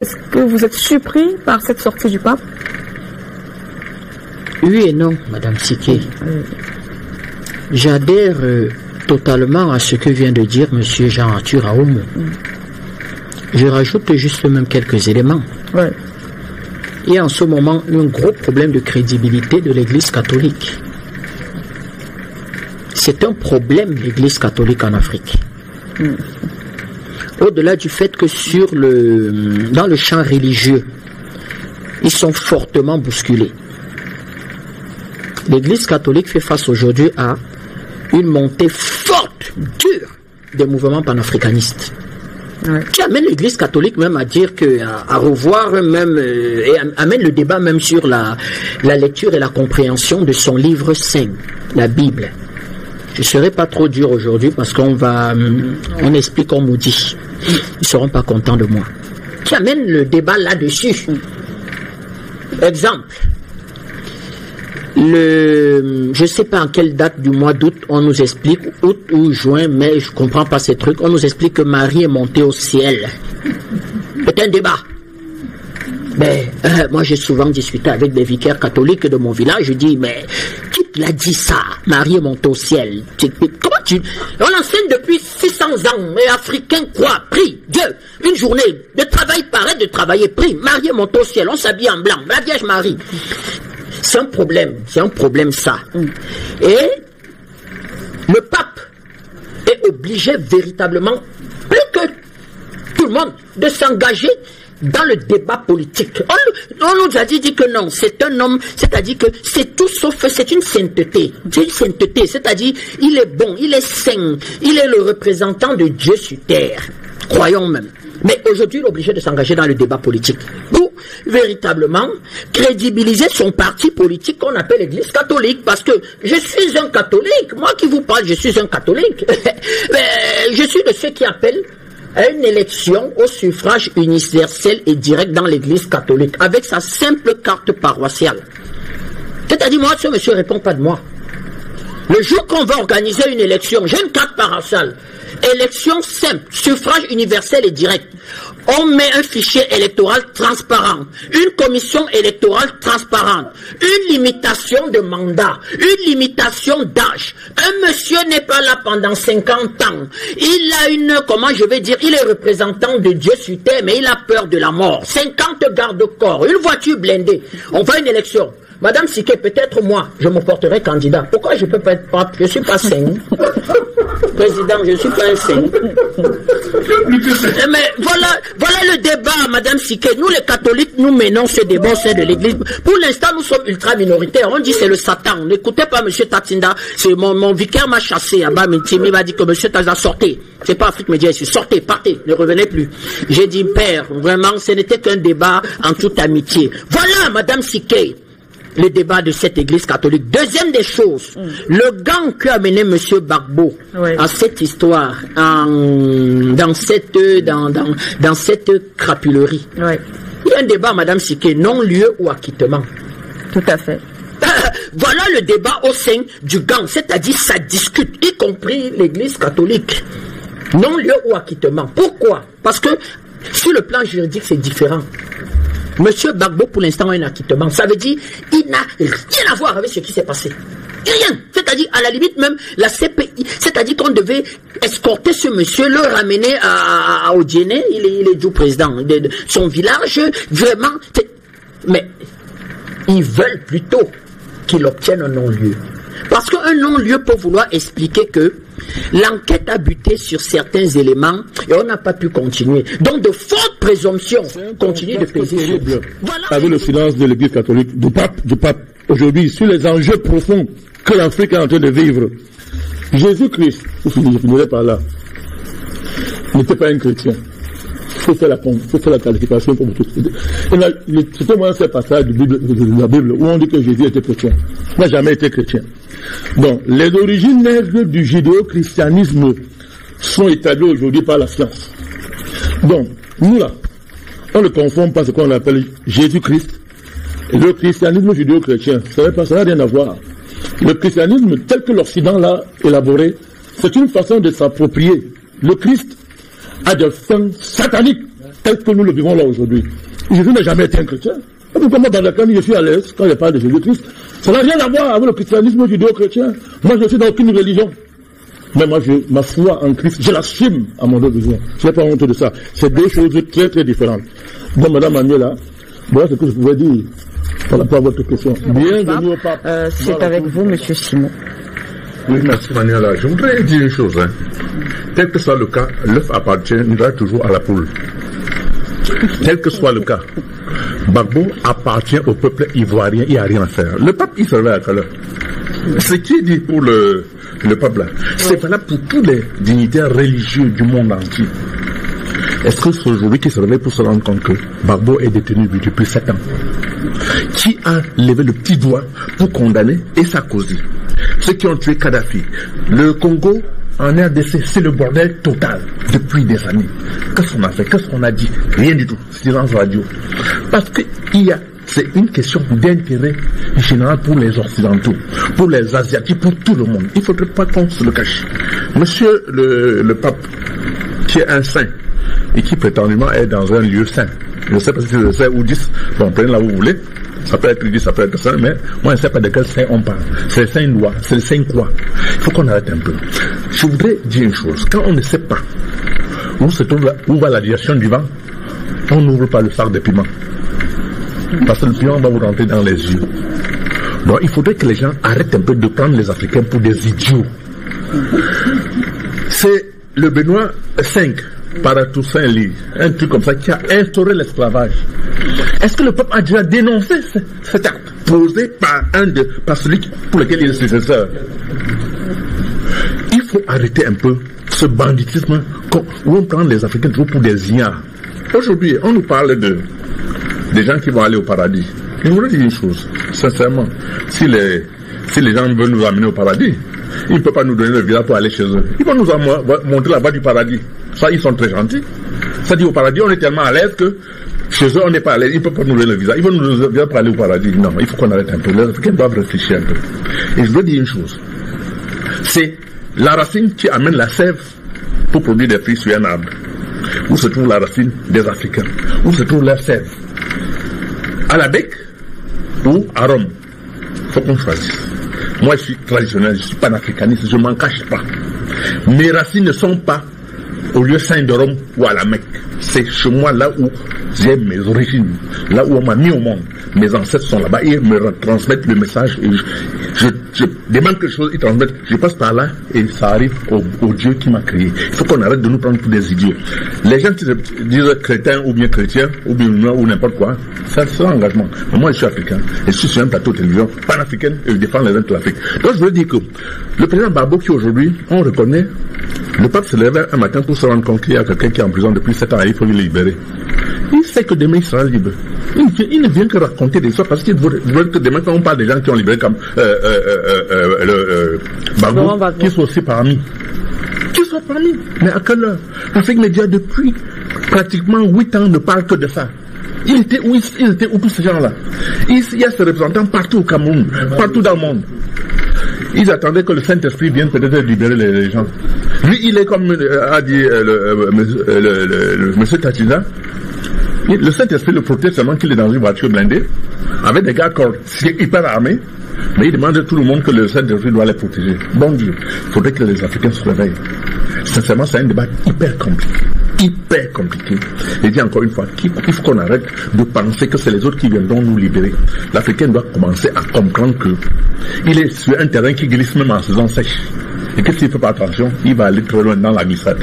Est-ce que vous êtes surpris par cette sortie du pape? Oui et non, Madame Siké. J'adhère totalement à ce que vient de dire M. Jean-Arthur Aoumou. Je rajoute juste même quelques éléments. Ouais. Il y a en ce moment un gros problème de crédibilité de l'Église catholique. C'est un problème, l'Église catholique en Afrique. Au-delà du fait que dans le champ religieux, ils sont fortement bousculés. L'Église catholique fait face aujourd'hui à une montée forte, dure, des mouvements panafricanistes. Ouais. Qui amène l'Église catholique même à dire à revoir même et amène le débat même sur la lecture et la compréhension de son livre saint, la Bible. Je ne serai pas trop dur aujourd'hui parce on explique, on nous dit. Ils ne seront pas contents de moi. Qui amène le débat là-dessus. Exemple. Je ne sais pas en quelle date du mois d'août on nous explique, août ou juin, mais je ne comprends pas ces trucs. On nous explique que Marie est montée au ciel. C'est un débat. Mais moi j'ai souvent discuté avec des vicaires catholiques de mon village. Je dis, mais qui te l'a dit ça? Marie est montée au ciel. Comment on enseigne depuis 600 ans. Mais Africains quoi? Prie Dieu. Une journée de travail, paraît de travailler, prie. Marie est montée au ciel. On s'habille en blanc. La Vierge Marie. C'est un problème ça. Et le pape est obligé véritablement, plus que tout le monde, de s'engager dans le débat politique. On nous a dit que non, c'est un homme, c'est-à-dire que c'est tout sauf, c'est une sainteté. C'est une sainteté, c'est-à-dire il est bon, il est saint, il est le représentant de Dieu sur terre. Croyons même. Mais aujourd'hui, il est obligé de s'engager dans le débat politique pour véritablement crédibiliser son parti politique qu'on appelle l'Église catholique. Parce que je suis un catholique. Moi qui vous parle, je suis un catholique. Je suis de ceux qui appellent à une élection au suffrage universel et direct dans l'Église catholique avec sa simple carte paroissiale. C'est-à-dire, moi, ce monsieur ne répond pas de moi. Le jour qu'on va organiser une élection, j'ai une carte paroissiale. Élection simple, suffrage universel et direct. On met un fichier électoral transparent, une commission électorale transparente, une limitation de mandat, une limitation d'âge. Un monsieur n'est pas là pendant 50 ans. Il a il est représentant de Dieu sur terre, mais il a peur de la mort. 50 garde-corps, une voiture blindée. On va à une élection. Madame Siké, peut-être moi, je me porterai candidat. Pourquoi je ne peux pas être pape? Je ne suis pas saint. Président, je ne suis pas un saint. Mais voilà le débat, Madame Siké. Nous, les catholiques, nous menons ce débat au sein de l'Église. Pour l'instant, nous sommes ultra minoritaires. On dit c'est le Satan. N'écoutez pas M. Tatinda. C'est mon vicaire m'a chassé. Abba Mintimi m'a dit que M. Tatinda sortez. C'est pas Afrique Média ici. Sortez, partez, ne revenez plus. J'ai dit, père, vraiment, ce n'était qu'un débat en toute amitié. Voilà, Madame Siké, le débat de cette église catholique. Deuxième des choses, le gang qu'a amené M. Gbagbo à cette histoire, dans cette crapulerie. Ouais. Il y a un débat, Madame Siké, non-lieu ou acquittement. Tout à fait. Voilà le débat au sein du gang, c'est-à-dire ça discute, y compris l'église catholique. Non-lieu ou acquittement. Pourquoi? Parce que sur le plan juridique, c'est différent. Monsieur Gbagbo, pour l'instant, a un acquittement. Ça veut dire il n'a rien à voir avec ce qui s'est passé. Rien. C'est-à-dire, à la limite même, la CPI, c'est-à-dire qu'on devait escorter ce monsieur, le ramener à Odiene, il est du président de son village, vraiment. Mais ils veulent plutôt qu'il obtienne un non-lieu. Parce qu'un non-lieu peut vouloir expliquer que l'enquête a buté sur certains éléments et on n'a pas pu continuer. Donc de fortes présomptions continuent de peser. Voilà. Avec le silence de l'Église catholique, du pape, aujourd'hui, sur les enjeux profonds que l'Afrique est en train de vivre. Jésus-Christ, je finirai par là, n'était pas un chrétien. Il faut faire la qualification pour tout. C'était moi ce passage de la Bible où on dit que Jésus était chrétien. Il n'a jamais été chrétien. Donc, les origines nègres du judéo-christianisme sont établies aujourd'hui par la science. Donc, nous là, on ne confond pas ce qu'on appelle Jésus-Christ et le christianisme judéo-chrétien. Ça n'a rien à voir. Le christianisme tel que l'Occident l'a élaboré, c'est une façon de s'approprier le Christ à des fins sataniques. tel que nous le vivons là aujourd'hui. Jésus n'a jamais été un chrétien. Et pourquoi moi, dans la famille, je suis à l'aise quand je parle de Jésus-Christ? Ça n'a rien à voir avec le christianisme judéo-chrétien. Moi, je suis dans aucune religion. Mais moi, ma foi en Christ, je l'assume à mon besoin. Je n'ai pas honte de ça. C'est deux choses très, très différentes. Donc, Madame Manuela, voilà ce que je pouvais dire par rapport à votre question. Bienvenue au pape. C'est avec vous, Monsieur Simon. Oui, merci Manuela. Je voudrais dire une chose. Quel que soit le cas, l'œuf appartiendra toujours à la poule. Quel que soit le cas, Gbagbo appartient au peuple ivoirien, il n'y a rien à faire. Le pape, il se réveille à quelle heure? Ce qui est dit pour le peuple là, c'est valable pour tous les dignitaires religieux du monde entier. Est-ce que c'est aujourd'hui qu'il se réveille pour se rendre compte que Gbagbo est détenu depuis 7 ans? Qui a levé le petit doigt pour condamner et Sarkozy? Ceux qui ont tué Kadhafi. Le Congo en RDC, c'est le bordel total depuis des années. Qu'est-ce qu'on a fait? Qu'est-ce qu'on a dit? Rien du tout. Silence radio. Parce que c'est une question d'intérêt général pour les Occidentaux, pour les Asiatiques, pour tout le monde. Il ne faudrait pas qu'on se le cache. Monsieur le pape, qui est un saint, et qui prétendument est dans un lieu saint. Je ne sais pas si c'est le saint ou 10. Bon, prenez là où vous voulez. Ça peut être 10, ça peut être saint, mais moi je ne sais pas de quel saint on parle. C'est le saint loi, c'est le saint quoi. Il faut qu'on arrête un peu. Je voudrais dire une chose. Quand on ne sait pas où va la direction du vent, on n'ouvre pas le sac de piment. Parce que le piment va vous rentrer dans les yeux. Donc il faudrait que les gens arrêtent un peu de prendre les Africains pour des idiots. C'est le Benoît V, par Toussaint Lee, un truc comme ça, qui a instauré l'esclavage. Est-ce que le peuple a déjà dénoncé cet acte posé par celui pour lequel il est successeur? Il faut arrêter un peu ce banditisme où on prend les Africains toujours pour des ignares. Aujourd'hui, on nous parle des gens qui vont aller au paradis. Je voudrais dire une chose, sincèrement, si les gens veulent nous amener au paradis, ils ne peuvent pas nous donner le visa pour aller chez eux. Ils vont nous montrer la voie du paradis. Ça, ils sont très gentils. Ça dit, au paradis, on est tellement à l'aise que chez eux, on n'est pas à l'aise. Ils ne peuvent pas nous donner le visa. Ils vont nous donner le visa pour aller au paradis. Non, il faut qu'on arrête un peu. Les Africains doivent réfléchir un peu. Et je veux dire une chose. C'est la racine qui amène la sève pour produire des fruits sur un arbre. Où se trouve la racine des Africains? Où se trouve leur sève? À la Bec ou à Rome? Il faut qu'on choisisse. Moi, je suis traditionnel, je suis panafricaniste, je ne m'en cache pas. Mes racines ne sont pas au lieu saint de Rome ou à la Mecque. C'est chez moi là où j'ai mes origines, là où on m'a mis au monde. Mes ancêtres sont là-bas, ils me transmettent le message. Et je demande quelque chose, ils transmettent. Je passe par là et ça arrive au Dieu qui m'a créé. Il faut qu'on arrête de nous prendre pour des idiots. Les gens qui disent chrétiens ou bien chrétiens ou bien ou n'importe quoi, ça c'est l'engagement. Mais moi je suis africain et je suis sur un plateau de télévision panafricaine et je défends les intérêts de l'Afrique. Donc je veux dire que le président Gbagbo qui aujourd'hui, on reconnaît, le pape se lève un matin pour se rendre compte qu'il y a quelqu'un qui est en prison depuis 7 ans et il faut le libérer. Il sait que demain il sera libre. Il ne vient que raconter des histoires parce qu'il veut que demain quand on parle des gens qui ont libéré comme Gbagbo, qu'ils soient aussi parmi. Qu'ils soient parmi. Mais à quelle heure? L'Afrique Média depuis pratiquement 8 ans ne parle que de ça. Il était où tous ces gens-là? Il y a ces représentants partout au Cameroun, partout dans le monde. Ils attendaient que le Saint-Esprit vienne peut-être libérer les gens. Lui, il est comme a dit monsieur Tachina. Le Saint-Esprit le protège seulement qu'il est dans une voiture blindée, avec des gars hyper armés, mais il demande à tout le monde que le Saint-Esprit doit les protéger. Bon Dieu, il faudrait que les Africains se réveillent. Sincèrement, c'est un débat hyper compliqué. Hyper compliqué. Et dis encore une fois, il faut qu'on arrête de penser que c'est les autres qui viendront nous libérer. L'Africain doit commencer à comprendre que il est sur un terrain qui glisse même en saison sèche. Et que s'il ne fait pas attention, il va aller trop loin dans la glissade.